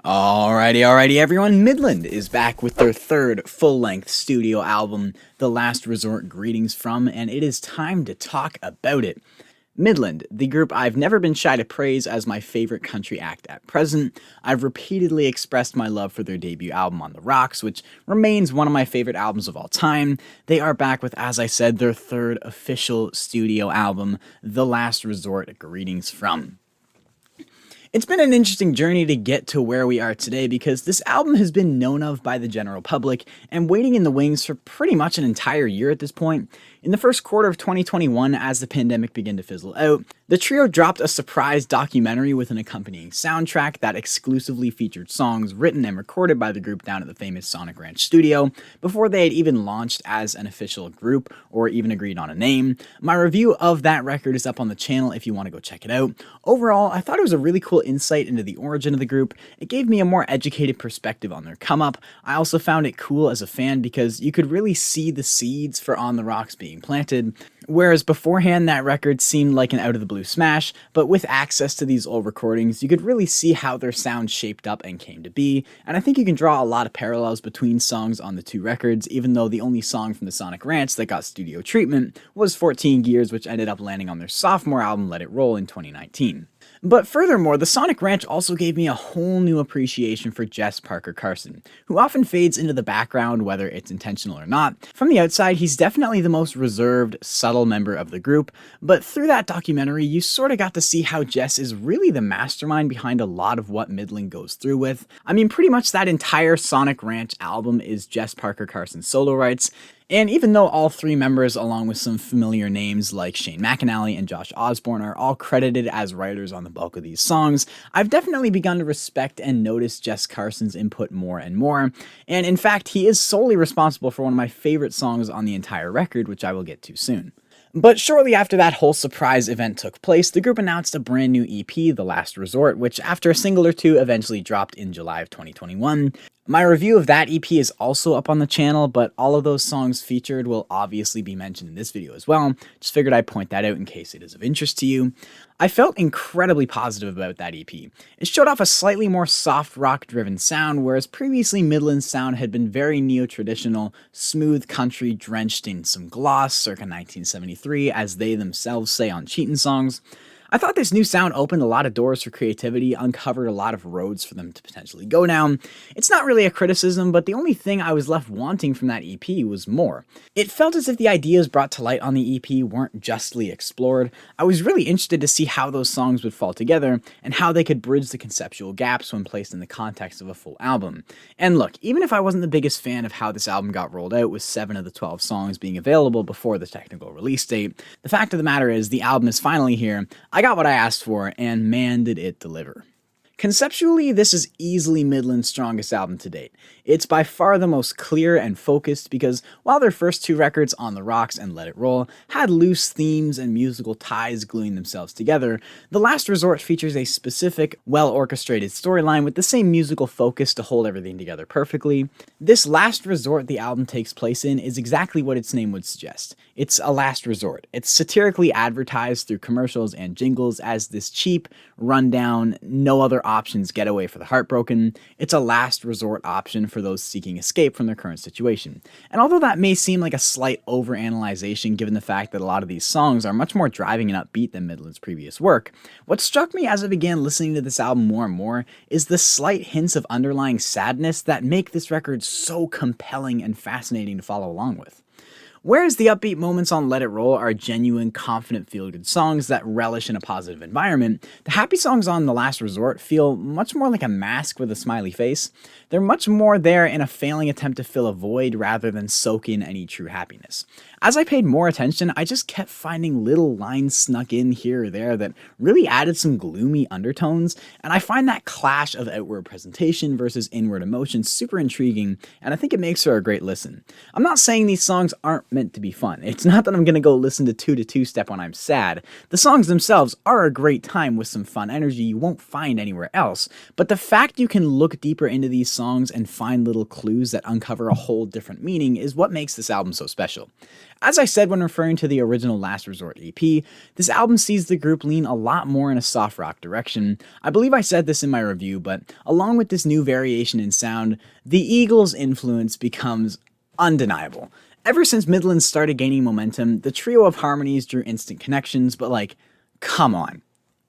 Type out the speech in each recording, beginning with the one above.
Alrighty, everyone. Midland is back with their third full-length studio album, The Last Resort Greetings From, and it is time to talk about it. Midland, the group I've never been shy to praise as my favorite country act at present. I've repeatedly expressed my love for their debut album On the Rocks, which remains one of my favorite albums of all time. They are back with, as I said, their third official studio album, The Last Resort Greetings From. It's been an interesting journey to get to where we are today because this album has been known of by the general public and waiting in the wings for pretty much an entire year at this point. In the first quarter of 2021, as the pandemic began to fizzle out, the trio dropped a surprise documentary with an accompanying soundtrack that exclusively featured songs written and recorded by the group down at the famous Sonic Ranch studio before they had even launched as an official group or even agreed on a name. My review of that record is up on the channel if you want to go check it out. Overall, I thought it was a really cool insight into the origin of the group. It gave me a more educated perspective on their come up. I also found it cool as a fan because you could really see the seeds for On the Rocks being planted, whereas beforehand that record seemed like an out-of-the-blue smash, but with access to these old recordings, you could really see how their sound shaped up and came to be, and I think you can draw a lot of parallels between songs on the two records, even though the only song from the Sonic Ranch that got studio treatment was 14 Gears, which ended up landing on their sophomore album Let It Roll in 2019. But furthermore, the Sonic Ranch also gave me a whole new appreciation for Jess Parker Carson, who often fades into the background whether it's intentional or not. From the outside, he's definitely the most reserved, subtle member of the group, but through that documentary, you sort of got to see how Jess is really the mastermind behind a lot of what Midland goes through with. I mean, pretty much that entire Sonic Ranch album is Jess Parker Carson's solo rights. And even though all three members, along with some familiar names like Shane McAnally and Josh Osborne, are all credited as writers on the bulk of these songs, I've definitely begun to respect and notice Jess Carson's input more and more. And in fact, he is solely responsible for one of my favorite songs on the entire record, which I will get to soon. But shortly after that whole surprise event took place, the group announced a brand new EP, The Last Resort, which after a single or two eventually dropped in July of 2021. My review of that EP is also up on the channel, but all of those songs featured will obviously be mentioned in this video as well. Just figured I'd point that out in case it is of interest to you. I felt incredibly positive about that EP. It showed off a slightly more soft rock-driven sound, whereas previously Midland's sound had been very neo-traditional, smooth country drenched in some gloss circa 1973, as they themselves say on Cheatin' songs. I thought this new sound opened a lot of doors for creativity, uncovered a lot of roads for them to potentially go down. It's not really a criticism, but the only thing I was left wanting from that EP was more. It felt as if the ideas brought to light on the EP weren't justly explored. I was really interested to see how those songs would fall together, and how they could bridge the conceptual gaps when placed in the context of a full album. And look, even if I wasn't the biggest fan of how this album got rolled out with 7 of the 12 songs being available before the technical release date, the fact of the matter is the album is finally here. I got what I asked for, and man did it deliver. Conceptually, this is easily Midland's strongest album to date. It's by far the most clear and focused because while their first two records, On the Rocks and Let It Roll, had loose themes and musical ties gluing themselves together, The Last Resort features a specific, well-orchestrated storyline with the same musical focus to hold everything together perfectly. This last resort the album takes place in is exactly what its name would suggest. It's a last resort. It's satirically advertised through commercials and jingles as this cheap, rundown, no other options getaway for the heartbroken. It's a last resort option for those seeking escape from their current situation. And although that may seem like a slight overanalyzation given the fact that a lot of these songs are much more driving and upbeat than Midland's previous work, what struck me as I began listening to this album more and more is the slight hints of underlying sadness that make this record so compelling and fascinating to follow along with. Whereas the upbeat moments on Let It Roll are genuine, confident, feel-good songs that relish in a positive environment, the happy songs on The Last Resort feel much more like a mask with a smiley face. They're much more there in a failing attempt to fill a void rather than soak in any true happiness. As I paid more attention, I just kept finding little lines snuck in here or there that really added some gloomy undertones, and I find that clash of outward presentation versus inward emotion super intriguing, and I think it makes for a great listen. I'm not saying these songs aren't meant to be fun. It's not that I'm gonna go listen to Two Step when I'm sad. The songs themselves are a great time with some fun energy you won't find anywhere else, but the fact you can look deeper into these songs and find little clues that uncover a whole different meaning is what makes this album so special. As I said when referring to the original Last Resort EP, this album sees the group lean a lot more in a soft rock direction. I believe I said this in my review, but along with this new variation in sound, the Eagles' influence becomes undeniable. Ever since Midland started gaining momentum, the trio of harmonies drew instant connections, but come on.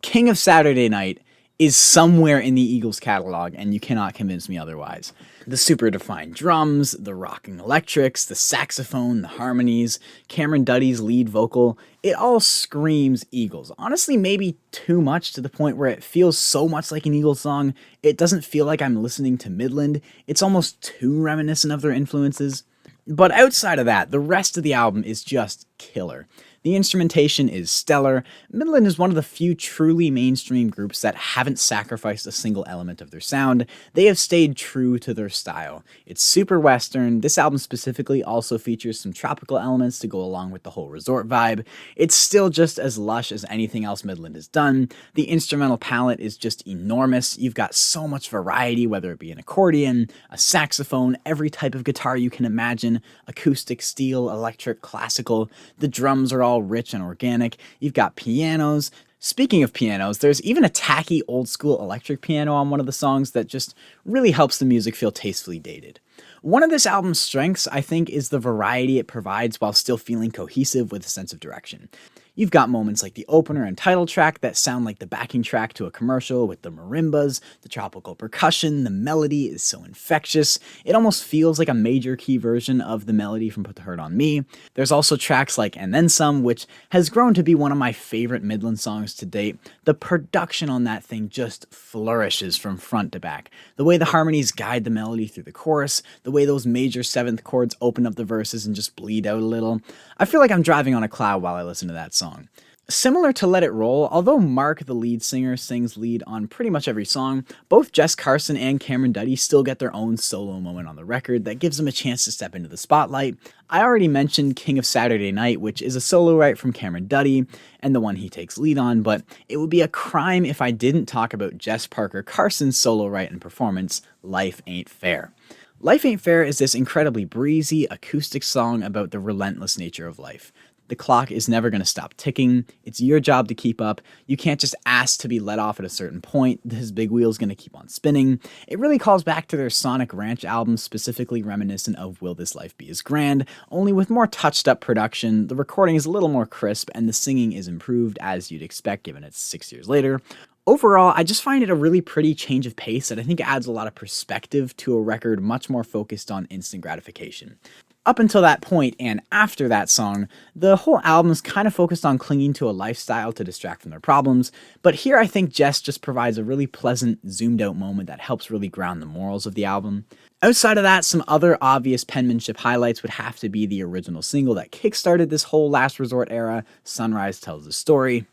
King of Saturday Night is somewhere in the Eagles catalog, and you cannot convince me otherwise. The super defined drums, the rocking electrics, the saxophone, the harmonies, Cameron Duddy's lead vocal, it all screams Eagles. Honestly, maybe too much to the point where it feels so much like an Eagles song, it doesn't feel like I'm listening to Midland. It's almost too reminiscent of their influences. But outside of that, the rest of the album is just killer. The instrumentation is stellar. Midland is one of the few truly mainstream groups that haven't sacrificed a single element of their sound. They have stayed true to their style. It's super western. This album specifically also features some tropical elements to go along with the whole resort vibe. It's still just as lush as anything else Midland has done. The instrumental palette is just enormous. You've got so much variety, whether it be an accordion, a saxophone, every type of guitar you can imagine, acoustic, steel, electric, classical. The drums are all rich and organic. You've got pianos. Speaking of pianos, there's even a tacky old school electric piano on one of the songs that just really helps the music feel tastefully dated. One of this album's strengths, I think, is the variety it provides while still feeling cohesive with a sense of direction. You've got moments like the opener and title track that sound like the backing track to a commercial with the marimbas, the tropical percussion, the melody is so infectious, it almost feels like a major key version of the melody from Put the Hurt on Me. There's also tracks like And Then Some, which has grown to be one of my favorite Midland songs to date. The production on that thing just flourishes from front to back. The way the harmonies guide the melody through the chorus, the way those major seventh chords open up the verses and just bleed out a little. I feel like I'm driving on a cloud while I listen to that song. Similar to Let It Roll, although Mark, the lead singer, sings lead on pretty much every song, both Jess Carson and Cameron Duddy still get their own solo moment on the record that gives them a chance to step into the spotlight. I already mentioned King of Saturday Night, which is a solo write from Cameron Duddy, and the one he takes lead on, but it would be a crime if I didn't talk about Jess Parker Carson's solo write and performance, Life Ain't Fair. Life Ain't Fair is this incredibly breezy, acoustic song about the relentless nature of life. The clock is never going to stop ticking. It's your job to keep up. You can't just ask to be let off at a certain point. This big wheel's going to keep on spinning. It really calls back to their Sonic Ranch album, specifically reminiscent of Will This Life Be As Grand, only with more touched up production. The recording is a little more crisp and the singing is improved as you'd expect given it's 6 years later. Overall, I just find it a really pretty change of pace that I think adds a lot of perspective to a record much more focused on instant gratification. Up until that point, and after that song, the whole album's kind of focused on clinging to a lifestyle to distract from their problems, but here I think Jess just provides a really pleasant, zoomed out moment that helps really ground the morals of the album. Outside of that, some other obvious penmanship highlights would have to be the original single that kickstarted this whole Last Resort era, Sunrise Tells the Story.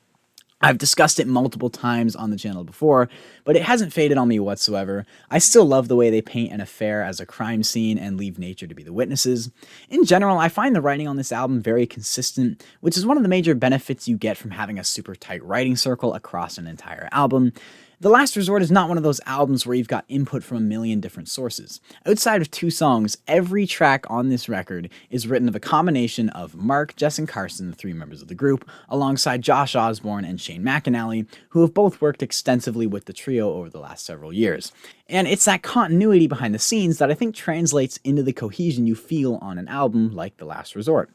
I've discussed it multiple times on the channel before, but it hasn't faded on me whatsoever. I still love the way they paint an affair as a crime scene and leave nature to be the witnesses. In general, I find the writing on this album very consistent, which is one of the major benefits you get from having a super tight writing circle across an entire album. The Last Resort is not one of those albums where you've got input from a million different sources. Outside of 2 songs, every track on this record is written of a combination of Mark, Jess, and Carson, the 3 members of the group, alongside Josh Osborne and Shane McAnally, who have both worked extensively with the trio over the last several years. And it's that continuity behind the scenes that I think translates into the cohesion you feel on an album like The Last Resort.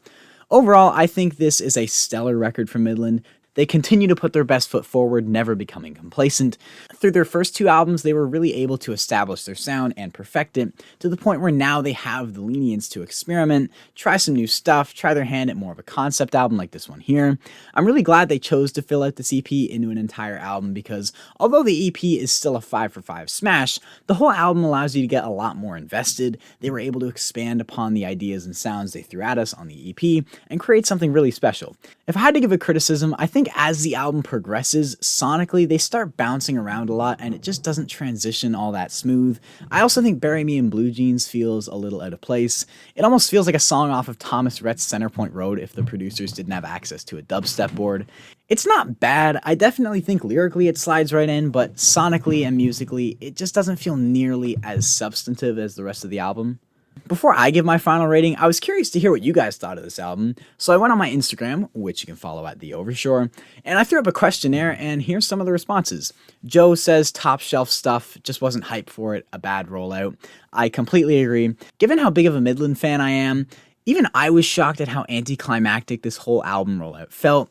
Overall, I think this is a stellar record from Midland. They continue to put their best foot forward, never becoming complacent. Through their first 2 albums, they were really able to establish their sound and perfect it to the point where now they have the lenience to experiment, try some new stuff, try their hand at more of a concept album like this one here. I'm really glad they chose to fill out this EP into an entire album because although the EP is still a 5 for 5 smash, the whole album allows you to get a lot more invested. They were able to expand upon the ideas and sounds they threw at us on the EP and create something really special. If I had to give a criticism, I think think as the album progresses, sonically, they start bouncing around a lot and it just doesn't transition all that smooth. I also think Bury Me in Blue Jeans feels a little out of place. It almost feels like a song off of Thomas Rhett's Centerpoint Road if the producers didn't have access to a dubstep board. It's not bad. I definitely think lyrically it slides right in, but sonically and musically, it just doesn't feel nearly as substantive as the rest of the album. Before I give my final rating, I was curious to hear what you guys thought of this album, so I went on my Instagram, which you can follow at The Overshore, and I threw up a questionnaire, and here's some of the responses. Joe says top shelf stuff, just wasn't hyped for it, a bad rollout. I completely agree. Given how big of a Midland fan I am, even I was shocked at how anticlimactic this whole album rollout felt.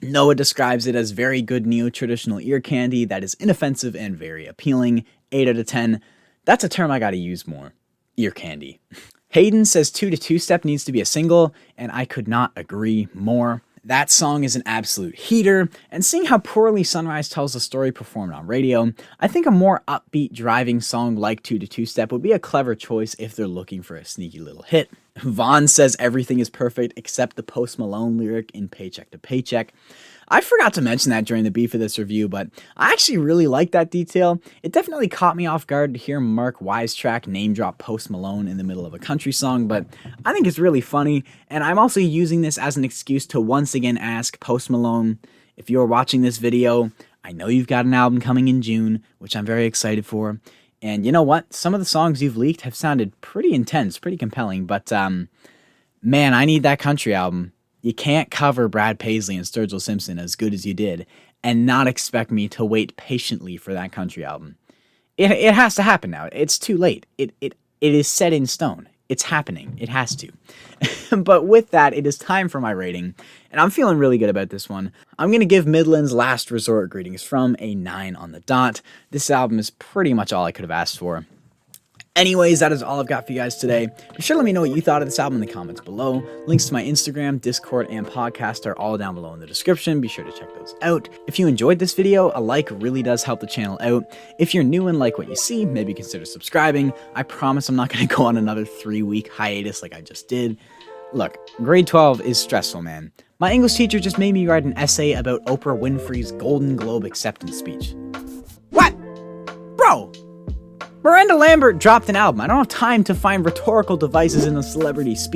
Noah describes it as very good neo-traditional ear candy that is inoffensive and very appealing. 8 out of 10. That's a term I gotta use more. Ear candy. Hayden says 2 to 2 Step needs to be a single, and I could not agree more. That song is an absolute heater, and seeing how poorly Sunrise tells the story performed on radio, I think a more upbeat driving song like 2 to 2 Step would be a clever choice if they're looking for a sneaky little hit. Vaughn says everything is perfect except the Post Malone lyric in Paycheck to Paycheck. I forgot to mention that during the beef of this review, but I actually really like that detail. It definitely caught me off guard to hear Mark Wisetrack name drop Post Malone in the middle of a country song, but I think it's really funny, and I'm also using this as an excuse to once again ask Post Malone, if you're watching this video, I know you've got an album coming in June, which I'm very excited for, and you know what? Some of the songs you've leaked have sounded pretty intense, pretty compelling, but man, I need that country album. You can't cover Brad Paisley and Sturgill Simpson as good as you did and not expect me to wait patiently for that country album. It has to happen now. It's too late. It is set in stone. It's happening. It has to. But with that, it is time for my rating, and I'm feeling really good about this one. I'm going to give Midland's Last Resort Greetings From a 9 on the dot. This album is pretty much all I could have asked for. Anyways, that is all I've got for you guys today. Be sure to let me know what you thought of this album in the comments below. Links to my Instagram, Discord, and podcast are all down below in the description. Be sure to check those out. If you enjoyed this video, a like really does help the channel out. If you're new and like what you see, maybe consider subscribing. I promise I'm not going to go on another 3-week hiatus like I just did. Look, grade 12 is stressful, man. My English teacher just made me write an essay about Oprah Winfrey's Golden Globe acceptance speech. What? Bro! Miranda Lambert dropped an album. I don't have time to find rhetorical devices in a celebrity speech.